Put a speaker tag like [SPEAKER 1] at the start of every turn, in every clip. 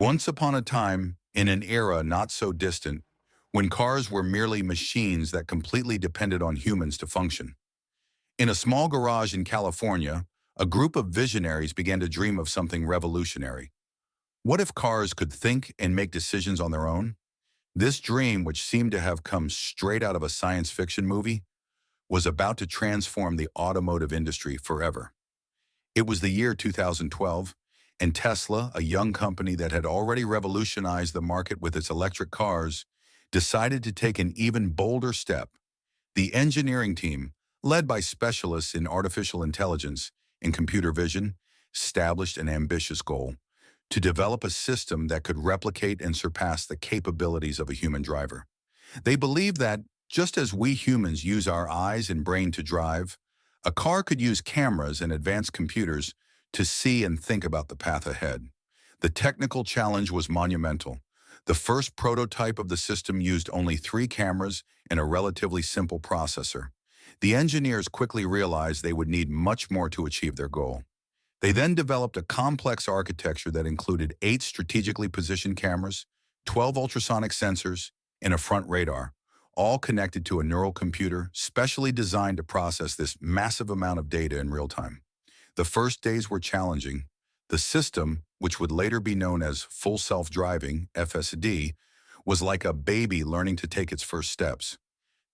[SPEAKER 1] Once upon a time, in an era not so distant, when cars were merely machines that completely depended on humans to function. In a small garage in California, a group of visionaries began to dream of something revolutionary. What if cars could think and make decisions on their own? This dream, which seemed to have come straight out of a science fiction movie, was about to transform the automotive industry forever. It was the year 2012, and Tesla, a young company that had already revolutionized the market with its electric cars, decided to take an even bolder step. The engineering team, led by specialists in artificial intelligence and computer vision, established an ambitious goal to develop a system that could replicate and surpass the capabilities of a human driver. They believed that, just as we humans use our eyes and brain to drive, a car could use cameras and advanced computers to see and think about the path ahead. The technical challenge was monumental. The first prototype of the system used only 3 cameras and a relatively simple processor. The engineers quickly realized they would need much more to achieve their goal. They then developed a complex architecture that included 8 strategically positioned cameras, 12 ultrasonic sensors, and a front radar, all connected to a neural computer specially designed to process this massive amount of data in real time. The first days were challenging. The system, which would later be known as Full Self-Driving, FSD, was like a baby learning to take its first steps.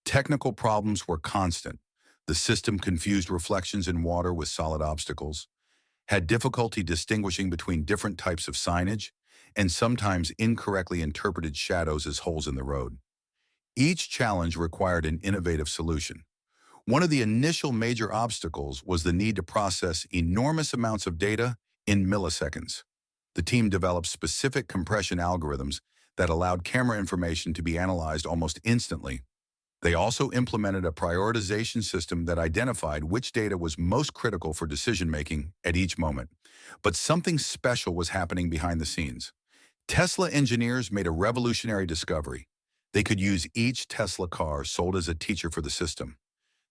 [SPEAKER 1] Technical problems were constant. The system confused reflections in water with solid obstacles, had difficulty distinguishing between different types of signage, and sometimes incorrectly interpreted shadows as holes in the road. Each challenge required an innovative solution. One of the initial major obstacles was the need to process enormous amounts of data in milliseconds. The team developed specific compression algorithms that allowed camera information to be analyzed almost instantly. They also implemented a prioritization system that identified which data was most critical for decision-making at each moment. But something special was happening behind the scenes. Tesla engineers made a revolutionary discovery. They could use each Tesla car sold as a teacher for the system.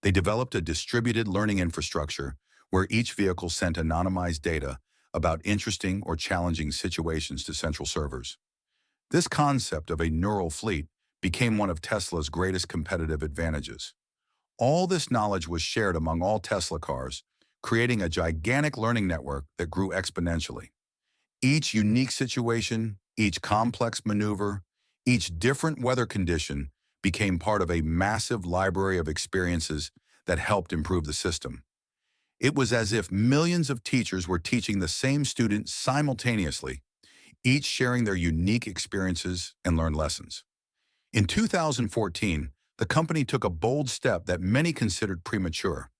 [SPEAKER 1] They developed a distributed learning infrastructure where each vehicle sent anonymized data about interesting or challenging situations to central servers. This concept of a neural fleet became one of Tesla's greatest competitive advantages. All this knowledge was shared among all Tesla cars, creating a gigantic learning network that grew exponentially. Each unique situation, each complex maneuver, each different weather condition became part of a massive library of experiences that helped improve the system. It was as if millions of teachers were teaching the same student simultaneously, each sharing their unique experiences and learned lessons. In 2014, the company took a bold step that many considered premature.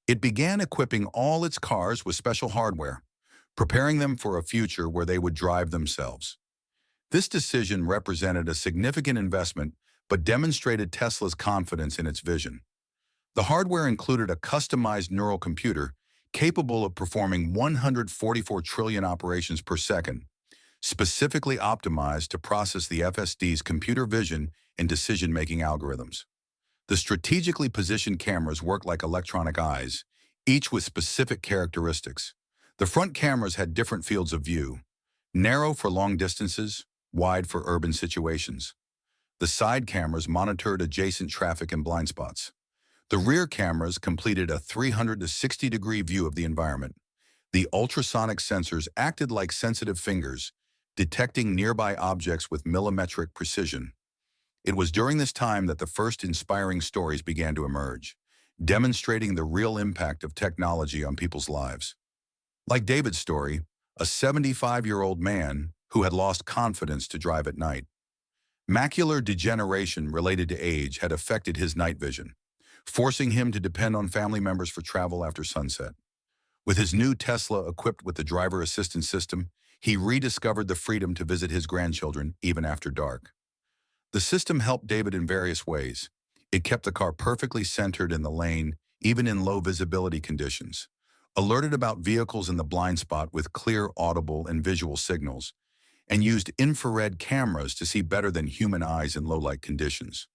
[SPEAKER 1] It began equipping all its cars with special hardware, preparing them for a future where they would drive themselves. This decision represented a significant investment but demonstrated Tesla's confidence in its vision. The hardware included a customized neural computer capable of performing 144 trillion operations per second, specifically optimized to process the FSD's computer vision and decision-making algorithms. The strategically positioned cameras worked like electronic eyes, each with specific characteristics. The front cameras had different fields of view, narrow for long distances, wide for urban situations. The side cameras monitored adjacent traffic and blind spots. The rear cameras completed a 360-degree view of the environment. The ultrasonic sensors acted like sensitive fingers, detecting nearby objects with millimetric precision. It was during this time that the first inspiring stories began to emerge, demonstrating the real impact of technology on people's lives. Like David's story, a 75-year-old man who had lost confidence to drive at night. Macular degeneration related to age had affected his night vision, forcing him to depend on family members for travel after sunset. With his new Tesla equipped with the driver assistance system, he rediscovered the freedom to visit his grandchildren even after dark. The system helped David in various ways. It kept the car perfectly centered in the lane, even in low visibility conditions, alerted about vehicles in the blind spot with clear audible and visual signals, and used infrared cameras to see better than human eyes in low-light conditions.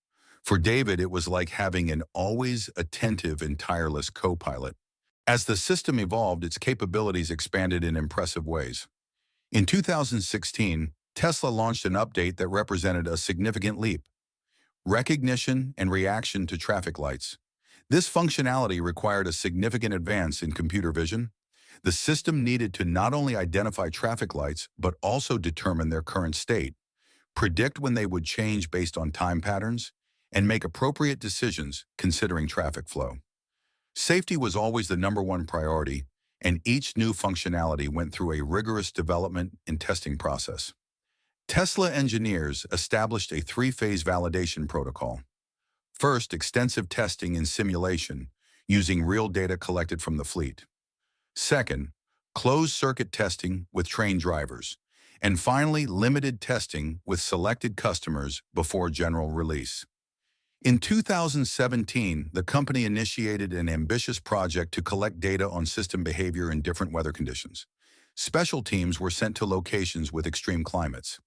[SPEAKER 1] For David, it was like having an always attentive and tireless co-pilot. As the system evolved, its capabilities expanded in impressive ways. In 2016, Tesla launched an update that represented a significant leap: recognition and reaction to traffic lights. This functionality required a significant advance in computer vision. The system needed to not only identify traffic lights, but also determine their current state, predict when they would change based on time patterns, and make appropriate decisions considering traffic flow. Safety was always the #1 priority, and each new functionality went through a rigorous development and testing process. Tesla engineers established a three-phase validation protocol. First, extensive testing and simulation using real data collected from the fleet. Second, closed-circuit testing with trained drivers. And finally, limited testing with selected customers before general release. In 2017, the company initiated an ambitious project to collect data on system behavior in different weather conditions. Special teams were sent to locations with extreme climates,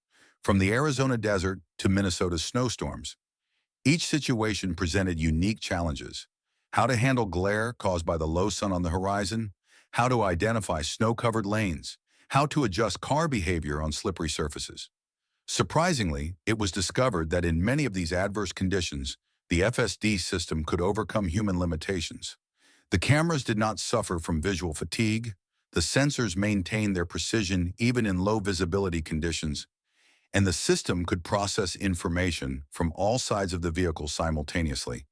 [SPEAKER 1] from the Arizona desert to Minnesota's snowstorms. Each situation presented unique challenges: how to handle glare caused by the low sun on the horizon, how to identify snow-covered lanes, how to adjust car behavior on slippery surfaces. Surprisingly, it was discovered that in many of these adverse conditions, the FSD system could overcome human limitations. The cameras did not suffer from visual fatigue, the sensors maintained their precision even in low visibility conditions, and the system could process information from all sides of the vehicle simultaneously.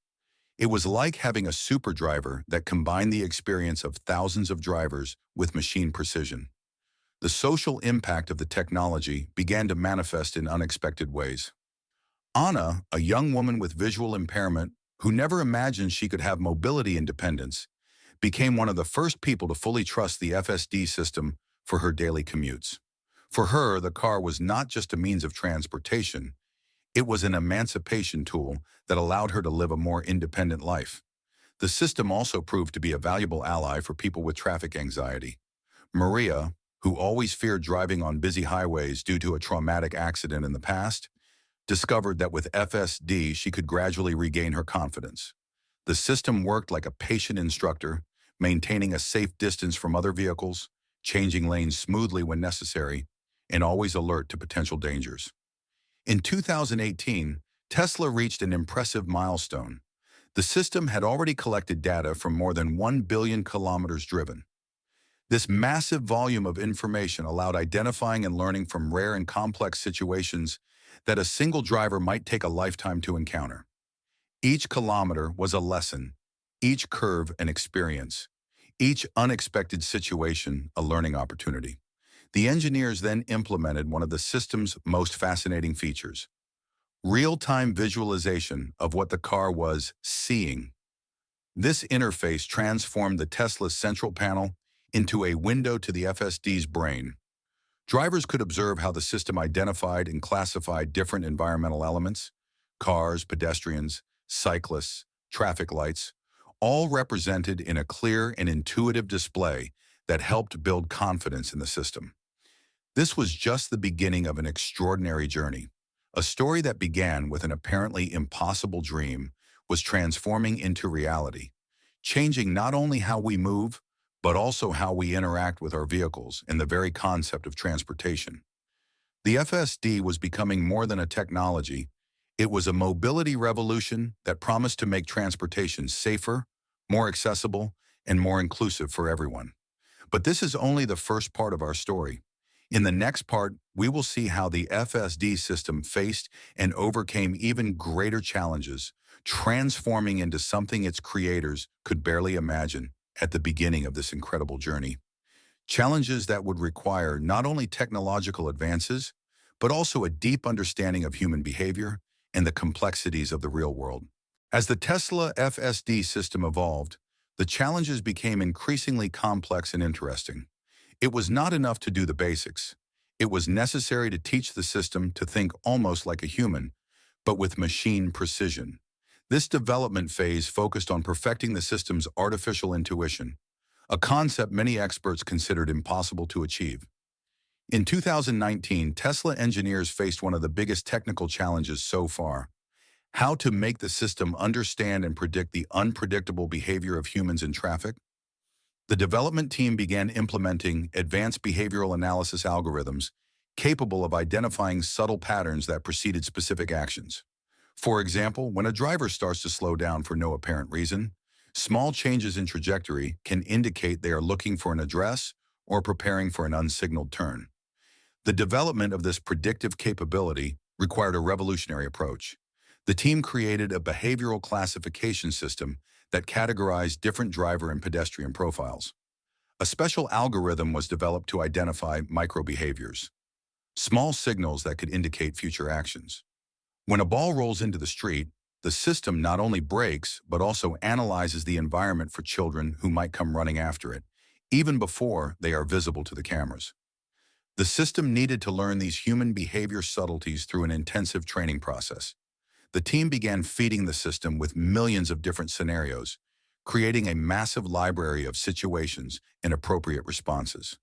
[SPEAKER 1] It was like having a super driver that combined the experience of thousands of drivers with machine precision. The social impact of the technology began to manifest in unexpected ways. Anna, a young woman with visual impairment who never imagined she could have mobility independence, became one of the first people to fully trust the FSD system for her daily commutes. For her, the car was not just a means of transportation, it was an emancipation tool that allowed her to live a more independent life. The system also proved to be a valuable ally for people with traffic anxiety. Maria, who always feared driving on busy highways due to a traumatic accident in the past, discovered that with FSD she could gradually regain her confidence. The system worked like a patient instructor, maintaining a safe distance from other vehicles, changing lanes smoothly when necessary, and always alert to potential dangers. In 2018, Tesla reached an impressive milestone. The system had already collected data from more than 1 billion kilometers driven. This massive volume of information allowed identifying and learning from rare and complex situations that a single driver might take a lifetime to encounter. Each kilometer was a lesson, each curve an experience, each unexpected situation a learning opportunity. The engineers then implemented one of the system's most fascinating features: real-time visualization of what the car was seeing. This interface transformed the Tesla's central panel into a window to the FSD's brain. Drivers could observe how the system identified and classified different environmental elements: cars, pedestrians, cyclists, traffic lights, all represented in a clear and intuitive display that helped build confidence in the system. This was just the beginning of an extraordinary journey. A story that began with an apparently impossible dream was transforming into reality, changing not only how we move, but also how we interact with our vehicles and the very concept of transportation. The FSD was becoming more than a technology. It was a mobility revolution that promised to make transportation safer, more accessible, and more inclusive for everyone. But this is only the first part of our story. In the next part, we will see how the FSD system faced and overcame even greater challenges, transforming into something its creators could barely imagine at the beginning of this incredible journey. Challenges that would require not only technological advances, but also a deep understanding of human behavior and the complexities of the real world. As the Tesla FSD system evolved, the challenges became increasingly complex and interesting. It was not enough to do the basics. It was necessary to teach the system to think almost like a human, but with machine precision. This development phase focused on perfecting the system's artificial intuition, a concept many experts considered impossible to achieve. In 2019, Tesla engineers faced one of the biggest technical challenges so far: how to make the system understand and predict the unpredictable behavior of humans in traffic. The development team began implementing advanced behavioral analysis algorithms capable of identifying subtle patterns that preceded specific actions. For example, when a driver starts to slow down for no apparent reason, small changes in trajectory can indicate they are looking for an address or preparing for an unsignaled turn. The development of this predictive capability required a revolutionary approach. The team created a behavioral classification system that categorized different driver and pedestrian profiles. A special algorithm was developed to identify microbehaviors, small signals that could indicate future actions. When a ball rolls into the street, the system not only brakes but also analyzes the environment for children who might come running after it, even before they are visible to the cameras. The system needed to learn these human behavior subtleties through an intensive training process. The team began feeding the system with millions of different scenarios, creating a massive library of situations and appropriate responses.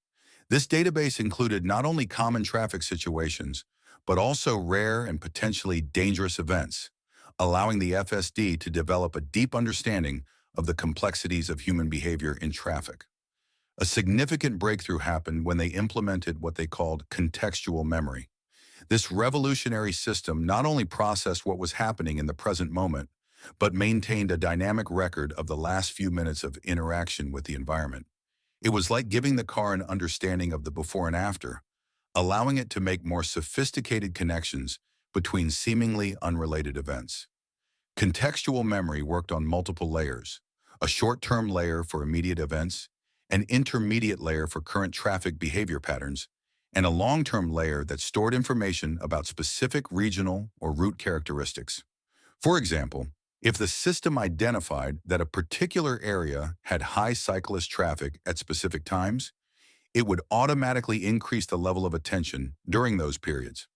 [SPEAKER 1] This database included not only common traffic situations, but also rare and potentially dangerous events, allowing the FSD to develop a deep understanding of the complexities of human behavior in traffic. A significant breakthrough happened when they implemented what they called contextual memory. This revolutionary system not only processed what was happening in the present moment, but maintained a dynamic record of the last few minutes of interaction with the environment. It was like giving the car an understanding of the before and after, allowing it to make more sophisticated connections between seemingly unrelated events. Contextual memory worked on multiple layers: a short-term layer for immediate events, an intermediate layer for current traffic behavior patterns, and a long-term layer that stored information about specific regional or route characteristics. For example, if the system identified that a particular area had high cyclist traffic at specific times, it would automatically increase the level of attention during those periods.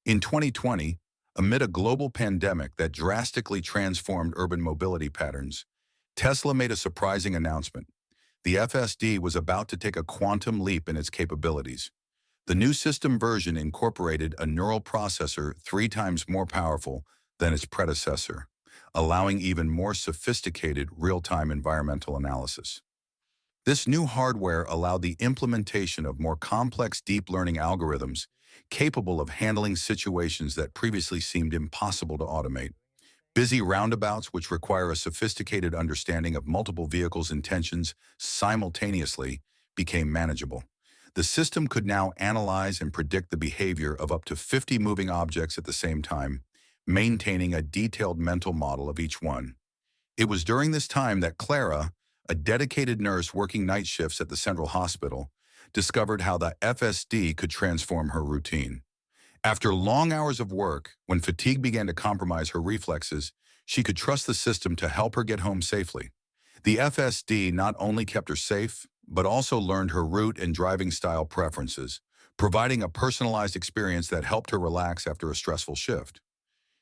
[SPEAKER 1] In 2020, amid a global pandemic that drastically transformed urban mobility patterns, Tesla made a surprising announcement. The FSD was about to take a quantum leap in its capabilities. The new system version incorporated a neural processor 3 times more powerful than its predecessor, allowing even more sophisticated real-time environmental analysis. This new hardware allowed the implementation of more complex deep learning algorithms capable of handling situations that previously seemed impossible to automate. Busy roundabouts, which require a sophisticated understanding of multiple vehicles' intentions simultaneously, became manageable. The system could now analyze and predict the behavior of up to 50 moving objects at the same time, maintaining a detailed mental model of each one. It was during this time that Clara, a dedicated nurse working night shifts at the Central Hospital, discovered how the FSD could transform her routine. After long hours of work, when fatigue began to compromise her reflexes, she could trust the system to help her get home safely. The FSD not only kept her safe, but also learned her route and driving style preferences, providing a personalized experience that helped her relax after a stressful shift.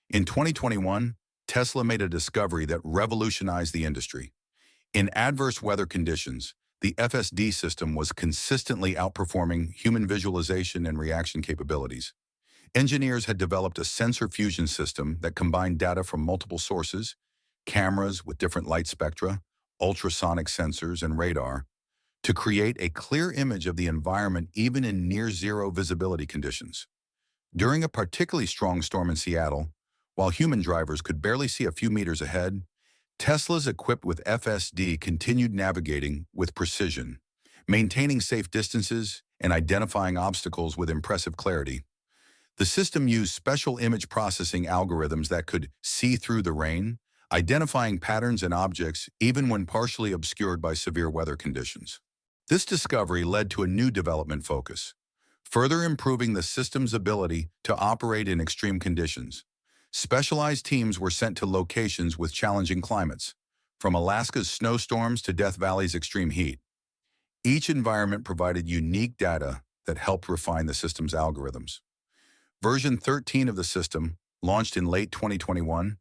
[SPEAKER 1] In 2021, Tesla made a discovery that revolutionized the industry. In adverse weather conditions, the FSD system was consistently outperforming human visualization and reaction capabilities. Engineers had developed a sensor fusion system that combined data from multiple sources, cameras with different light spectra, ultrasonic sensors, and radar, to create a clear image of the environment even in near-zero visibility conditions. During a particularly strong storm in Seattle, while human drivers could barely see a few meters ahead, Teslas equipped with FSD continued navigating with precision, maintaining safe distances and identifying obstacles with impressive clarity. The system used special image processing algorithms that could see through the rain, identifying patterns and objects even when partially obscured by severe weather conditions. This discovery led to a new development focus, further improving the system's ability to operate in extreme conditions. Specialized teams were sent to locations with challenging climates, from Alaska's snowstorms to Death Valley's extreme heat. Each environment provided unique data that helped refine the system's algorithms. Version 13 of the system, launched in late 2021,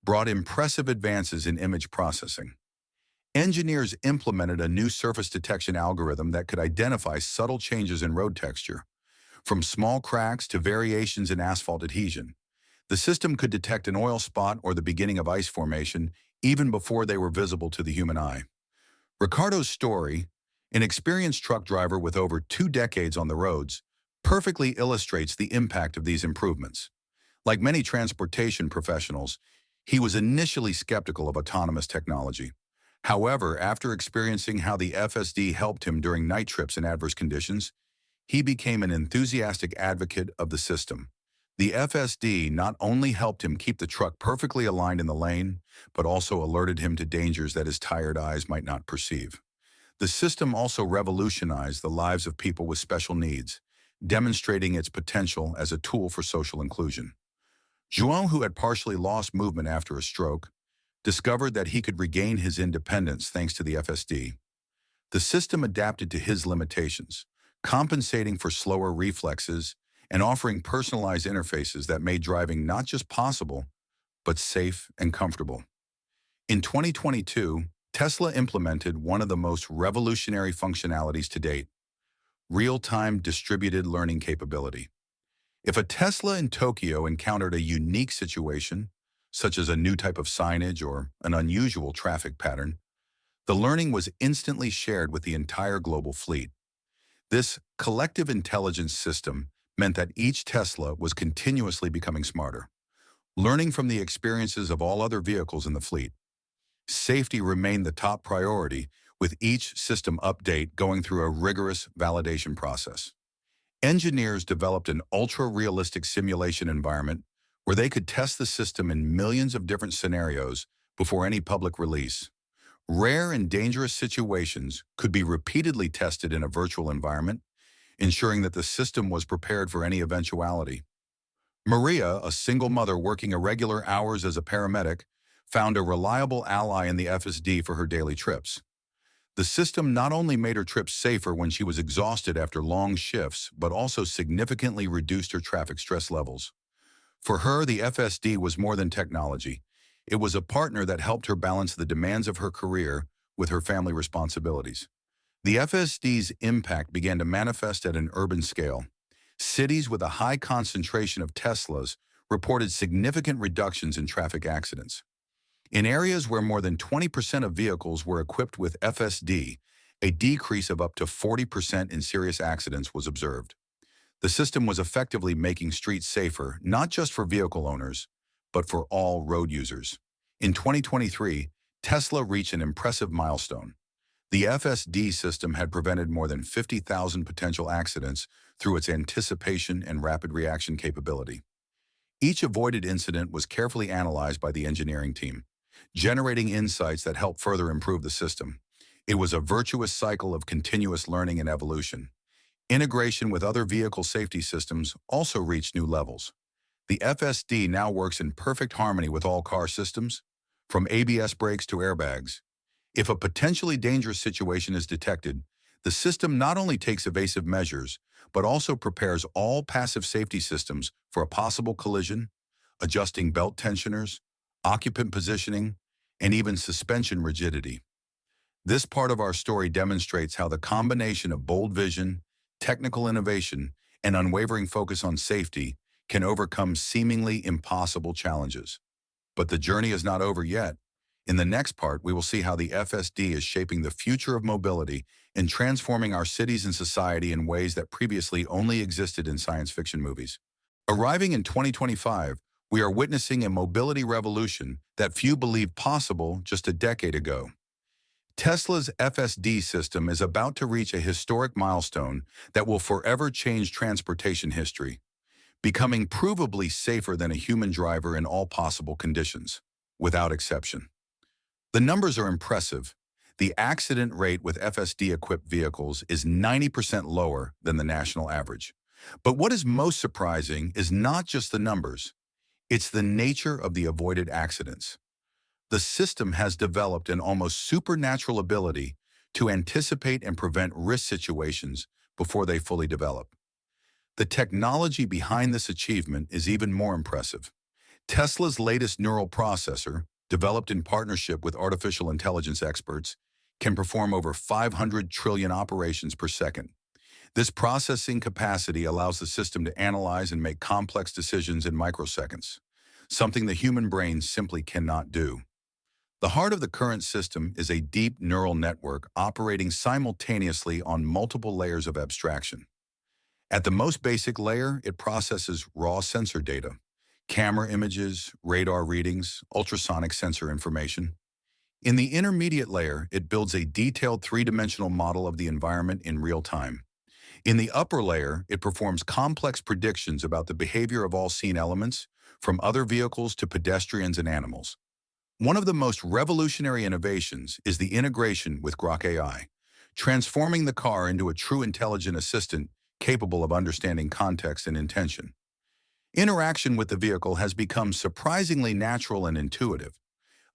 [SPEAKER 1] brought impressive advances in image processing. Engineers implemented a new surface detection algorithm that could identify subtle changes in road texture, from small cracks to variations in asphalt adhesion. The system could detect an oil spot or the beginning of ice formation even before they were visible to the human eye. Ricardo's story, an experienced truck driver with over 2 decades on the roads, perfectly illustrates the impact of these improvements. Like many transportation professionals, he was initially skeptical of autonomous technology. However, after experiencing how the FSD helped him during night trips in adverse conditions, he became an enthusiastic advocate of the system. The FSD not only helped him keep the truck perfectly aligned in the lane, but also alerted him to dangers that his tired eyes might not perceive. The system also revolutionized the lives of people with special needs, demonstrating its potential as a tool for social inclusion. João, who had partially lost movement after a stroke, discovered that he could regain his independence thanks to the FSD. The system adapted to his limitations, compensating for slower reflexes and offering personalized interfaces that made driving not just possible, but safe and comfortable. In 2022, Tesla implemented one of the most revolutionary functionalities to date, real-time distributed learning capability. If a Tesla in Tokyo encountered a unique situation, such as a new type of signage or an unusual traffic pattern, the learning was instantly shared with the entire global fleet. This collective intelligence system meant that each Tesla was continuously becoming smarter, learning from the experiences of all other vehicles in the fleet. Safety remained the top priority, with each system update going through a rigorous validation process. Engineers developed an ultra-realistic simulation environment where they could test the system in millions of different scenarios before any public release. Rare and dangerous situations could be repeatedly tested in a virtual environment, ensuring that the system was prepared for any eventuality. Maria, a single mother working irregular hours as a paramedic, found a reliable ally in the FSD for her daily trips. The system not only made her trips safer when she was exhausted after long shifts, but also significantly reduced her traffic stress levels. For her, the FSD was more than technology. It was a partner that helped her balance the demands of her career with her family responsibilities. The FSD's impact began to manifest at an urban scale. Cities with a high concentration of Teslas reported significant reductions in traffic accidents. In areas where more than 20% of vehicles were equipped with FSD, a decrease of up to 40% in serious accidents was observed. The system was effectively making streets safer, not just for vehicle owners, but for all road users. In 2023, Tesla reached an impressive milestone. The FSD system had prevented more than 50,000 potential accidents through its anticipation and rapid reaction capability. Each avoided incident was carefully analyzed by the engineering team, generating insights that helped further improve the system. It was a virtuous cycle of continuous learning and evolution. Integration with other vehicle safety systems also reached new levels. The FSD now works in perfect harmony with all car systems, from ABS brakes to airbags. If a potentially dangerous situation is detected, the system not only takes evasive measures, but also prepares all passive safety systems for a possible collision, adjusting belt tensioners, occupant positioning, and even suspension rigidity. This part of our story demonstrates how the combination of bold vision, technical innovation, and unwavering focus on safety can overcome seemingly impossible challenges. But the journey is not over yet. In the next part, we will see how the FSD is shaping the future of mobility and transforming our cities and society in ways that previously only existed in science fiction movies. Arriving in 2025, we are witnessing a mobility revolution that few believed possible just a decade ago. Tesla's FSD system is about to reach a historic milestone that will forever change transportation history, becoming provably safer than a human driver in all possible conditions, without exception. The numbers are impressive. The accident rate with FSD-equipped vehicles is 90% lower than the national average. But what is most surprising is not just the numbers, it's the nature of the avoided accidents. The system has developed an almost supernatural ability to anticipate and prevent risk situations before they fully develop. The technology behind this achievement is even more impressive. Tesla's latest neural processor, developed in partnership with artificial intelligence experts, can perform over 500 trillion operations per second. This processing capacity allows the system to analyze and make complex decisions in microseconds, something the human brain simply cannot do. The heart of the current system is a deep neural network operating simultaneously on multiple layers of abstraction. At the most basic layer, it processes raw sensor data, camera images, radar readings, ultrasonic sensor information. In the intermediate layer, it builds a detailed three-dimensional model of the environment in real time. In the upper layer, it performs complex predictions about the behavior of all seen elements, from other vehicles to pedestrians and animals. One of the most revolutionary innovations is the integration with Grok AI, transforming the car into a true intelligent assistant capable of understanding context and intention. Interaction with the vehicle has become surprisingly natural and intuitive.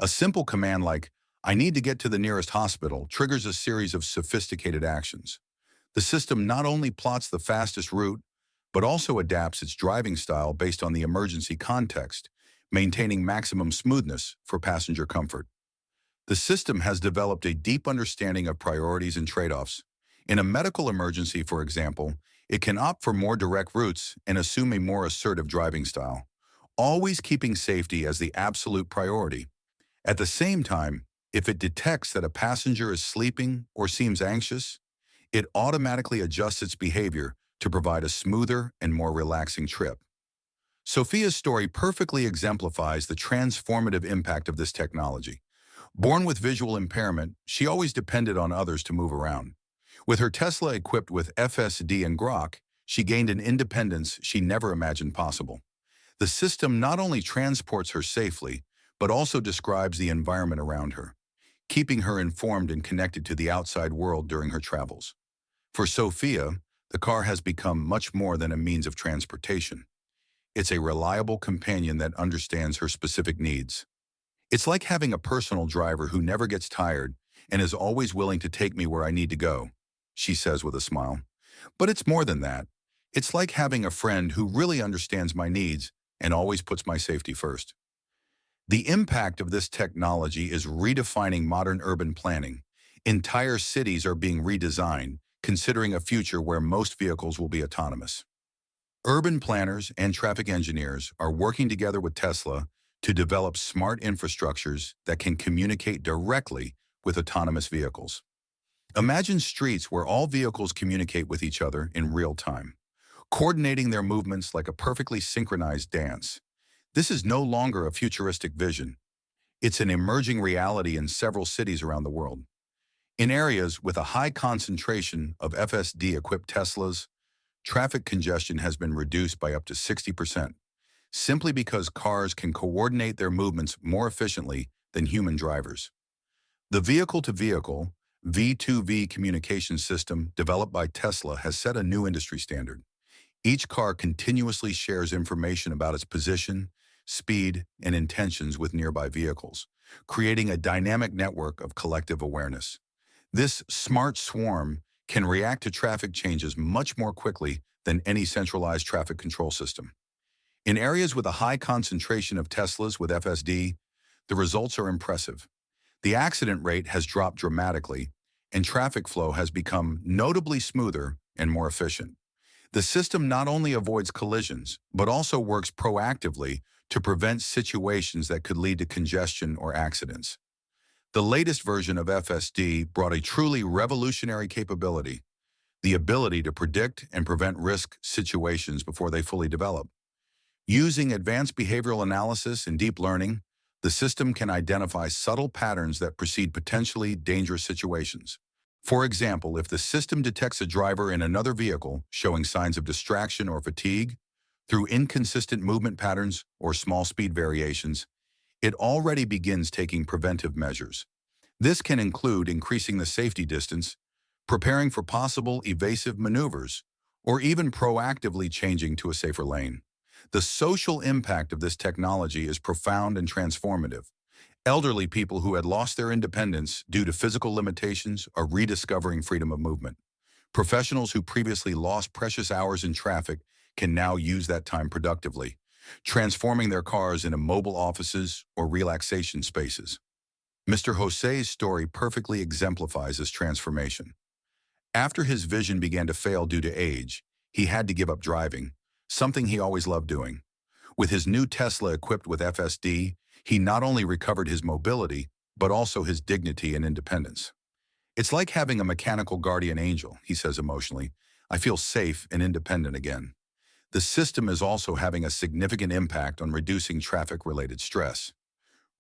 [SPEAKER 1] A simple command like, "I need to get to the nearest hospital," triggers a series of sophisticated actions. The system not only plots the fastest route, but also adapts its driving style based on the emergency context, maintaining maximum smoothness for passenger comfort. The system has developed a deep understanding of priorities and trade-offs. In a medical emergency, for example, it can opt for more direct routes and assume a more assertive driving style, always keeping safety as the absolute priority. At the same time, if it detects that a passenger is sleeping or seems anxious, it automatically adjusts its behavior to provide a smoother and more relaxing trip. Sophia's story perfectly exemplifies the transformative impact of this technology. Born with visual impairment, she always depended on others to move around. With her Tesla equipped with FSD and Grok, she gained an independence she never imagined possible. The system not only transports her safely, but also describes the environment around her, keeping her informed and connected to the outside world during her travels. For Sophia, the car has become much more than a means of transportation. It's a reliable companion that understands her specific needs. It's like having a personal driver who never gets tired and is always willing to take me where I need to go, she says with a smile. But it's more than that. It's like having a friend who really understands my needs and always puts my safety first. The impact of this technology is redefining modern urban planning. Entire cities are being redesigned, considering a future where most vehicles will be autonomous. Urban planners and traffic engineers are working together with Tesla to develop smart infrastructures that can communicate directly with autonomous vehicles. Imagine streets where all vehicles communicate with each other in real time, coordinating their movements like a perfectly synchronized dance. This is no longer a futuristic vision. It's an emerging reality in several cities around the world. In areas with a high concentration of FSD-equipped Teslas, traffic congestion has been reduced by up to 60%, simply because cars can coordinate their movements more efficiently than human drivers. The vehicle-to-vehicle, V2V communication system developed by Tesla has set a new industry standard. Each car continuously shares information about its position, speed, and intentions with nearby vehicles, creating a dynamic network of collective awareness. This smart swarm can react to traffic changes much more quickly than any centralized traffic control system. In areas with a high concentration of Teslas with FSD, the results are impressive. The accident rate has dropped dramatically, and traffic flow has become notably smoother and more efficient. The system not only avoids collisions, but also works proactively to prevent situations that could lead to congestion or accidents. The latest version of FSD brought a truly revolutionary capability, the ability to predict and prevent risk situations before they fully develop. Using advanced behavioral analysis and deep learning, the system can identify subtle patterns that precede potentially dangerous situations. For example, if the system detects a driver in another vehicle showing signs of distraction or fatigue, through inconsistent movement patterns or small speed variations, it already begins taking preventive measures. This can include increasing the safety distance, preparing for possible evasive maneuvers, or even proactively changing to a safer lane. The social impact of this technology is profound and transformative. Elderly people who had lost their independence due to physical limitations are rediscovering freedom of movement. Professionals who previously lost precious hours in traffic can now use that time productively, transforming their cars into mobile offices or relaxation spaces. Mr. Jose's story perfectly exemplifies this transformation. After his vision began to fail due to age, he had to give up driving, something he always loved doing. With his new Tesla equipped with FSD, he not only recovered his mobility, but also his dignity and independence. "It's like having a mechanical guardian angel," he says emotionally. I feel safe and independent again. The system is also having a significant impact on reducing traffic-related stress.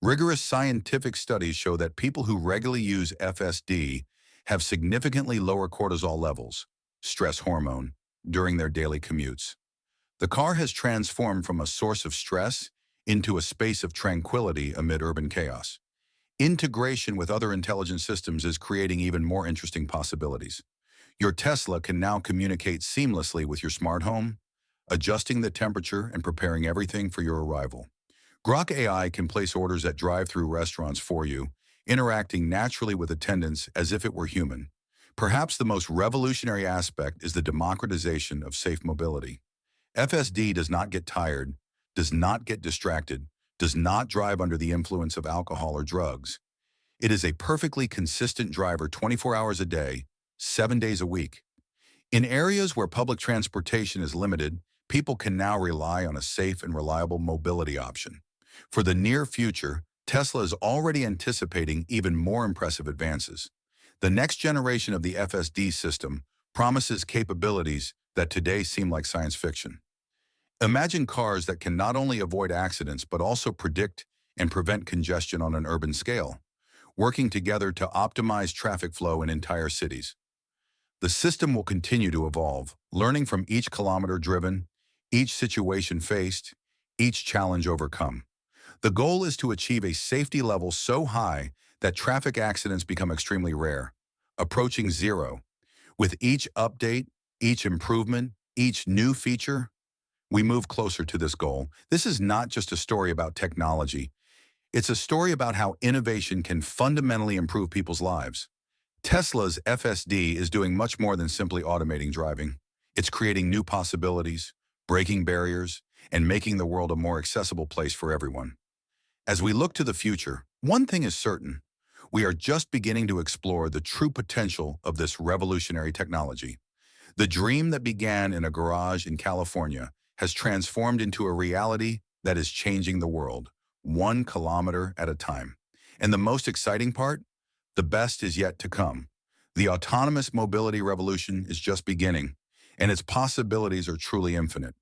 [SPEAKER 1] Rigorous scientific studies show that people who regularly use FSD have significantly lower cortisol levels, stress hormone, during their daily commutes. The car has transformed from a source of stress into a space of tranquility amid urban chaos. Integration with other intelligent systems is creating even more interesting possibilities. Your Tesla can now communicate seamlessly with your smart home, adjusting the temperature and preparing everything for your arrival. Grok AI can place orders at drive-through restaurants for you, interacting naturally with attendants as if it were human. Perhaps the most revolutionary aspect is the democratization of safe mobility. FSD does not get tired, does not get distracted, does not drive under the influence of alcohol or drugs. It is a perfectly consistent driver 24 hours a day, 7 days a week. In areas where public transportation is limited, people can now rely on a safe and reliable mobility option. For the near future, Tesla is already anticipating even more impressive advances. The next generation of the FSD system promises capabilities that today seem like science fiction. Imagine cars that can not only avoid accidents but also predict and prevent congestion on an urban scale, working together to optimize traffic flow in entire cities. The system will continue to evolve, learning from each kilometer driven, each situation faced, each challenge overcome. The goal is to achieve a safety level so high that traffic accidents become extremely rare, approaching zero. With each update, each improvement, each new feature, we move closer to this goal. This is not just a story about technology. It's a story about how innovation can fundamentally improve people's lives. Tesla's FSD is doing much more than simply automating driving. It's creating new possibilities, breaking barriers, and making the world a more accessible place for everyone. As we look to the future, one thing is certain. We are just beginning to explore the true potential of this revolutionary technology. The dream that began in a garage in California has transformed into a reality that is changing the world, 1 kilometer at a time. And the most exciting part? The best is yet to come. The autonomous mobility revolution is just beginning, and its possibilities are truly infinite.